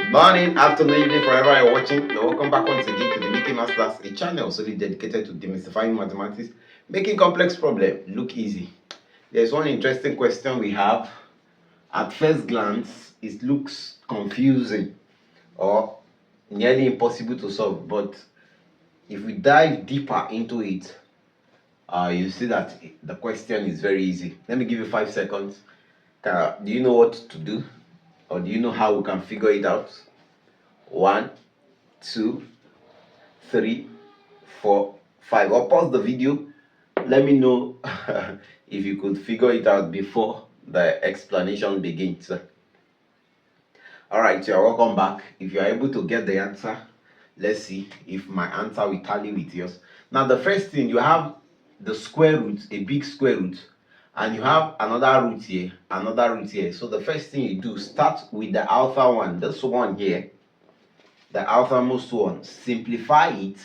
Morning, afternoon, evening, forever you're watching. You're welcome back once again to the Making Maths Class, a channel solely dedicated to demystifying mathematics, making complex problems look easy. There's one interesting question we have. At first glance, it looks confusing or nearly impossible to solve, but if we dive deeper into it, you see that the question is very easy. Let me give you 5 seconds. Do you know what to do, or do you know how we can figure it out? 1, 2, 3, 4, 5. Or pause the video. Let me know if you could figure it out before the explanation begins. Alright, you're welcome back. If you are able to get the answer, let's see if my answer will tally with yours. Now, the first thing, you have the square root, a big square root, and you have another root here, another root here. So the first thing you do, start with the alpha one, this one here, the outermost one. Simplify it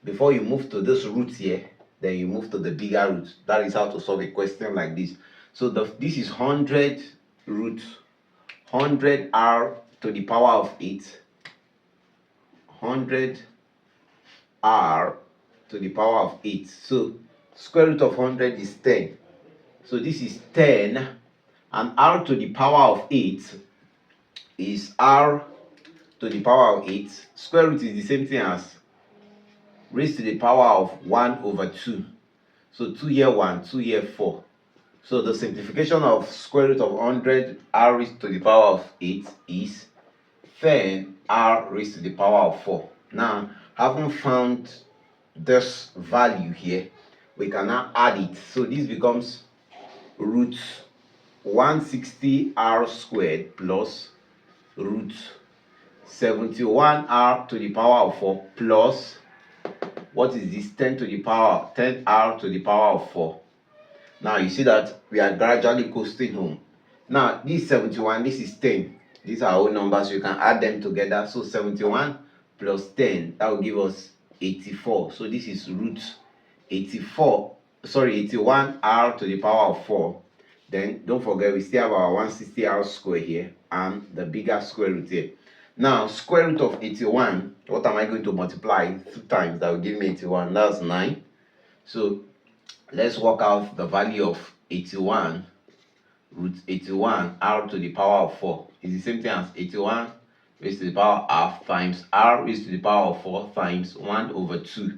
before you move to this root here, then you move to the bigger root. That is how to solve a question like this. So this is 100 root 100 r to the power of 8, 100 r to the power of 8. So square root of 100 is 10. So this is 10, and r to the power of 8 is r to the power of 8. Square root is the same thing as raised to the power of 1 over 2. So 2 here 1, 2 here 4. So the simplification of square root of 100 r raised to the power of 8 is 10 r raised to the power of 4. Now, having found this value here, we can now add it. So this becomes root 160 r squared plus root 71 r to the power of 4 plus, what is this, 10 to the power 10 r to the power of 4. Now you see that we are gradually coasting home. Now this 71, this is 10. These are whole numbers, you can add them together. So 71 plus 10, that will give us 84. So this is root 81 r to the power of 4. Then don't forget, we still have our 160 r square here and the bigger square root here. Now square root of 81, what am I going to multiply 2 times? That will give me 81. That's 9. So let's work out the value of 81. Root 81 r to the power of 4 is the same thing as 81 raised to the power of half times r raised to the power of 4 times 1 over 2.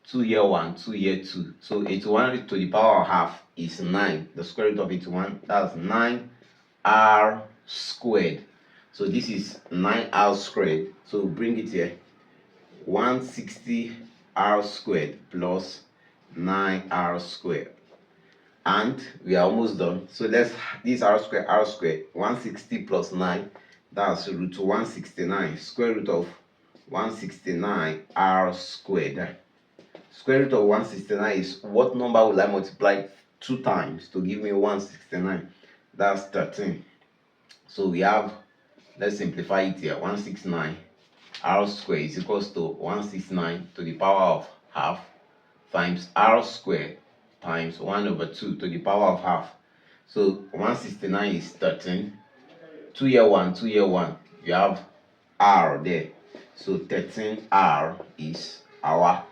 2 here 1, 2 here 2. So 81 raised to the power of half is 9. The square root of 81, that's 9 r squared. So this is 9r squared. So bring it here. 160 r squared plus 9r squared. And we are almost done. So this r squared, 160 plus 9, that's root 169. Square root of 169 r squared. Square root of 169 is, what number will I multiply 2 times to give me 169? That's 13. So we have, let's simplify it here. 169 r squared is equals to 169 to the power of half times r squared times 1 over 2 to the power of half. So 169 is 13. 2 here 1, 2 here 1. You have r there. So 13r is our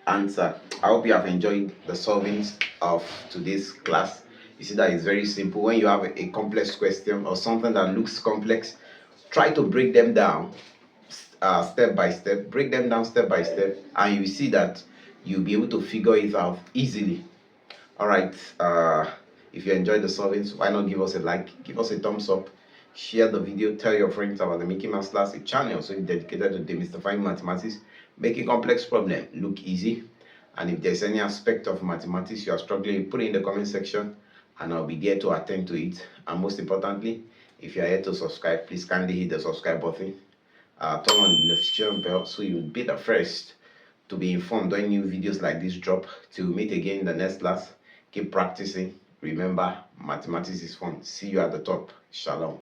answer. I hope you have enjoyed the solvings of today's class. You see that it's very simple. When you have a complex question or something that looks complex, try to break them down step by step. Break them down step by step, and you see that you'll be able to figure it out easily. All right, if you enjoyed the solvings, why not give us a like, give us a thumbs up, share the video, tell your friends about the Making Maths Class, a channel so dedicated to demystifying mathematics, making complex problems look easy. And if there's any aspect of mathematics you are struggling, put it in the comment section and I'll be there to attend to it. And most importantly, if you are here to subscribe, please kindly hit the subscribe button, turn on the notification bell so you'll be the first to be informed when new videos like this drop. Till we meet again in the next class, keep practicing. Remember, mathematics is fun. See you at the top. Shalom.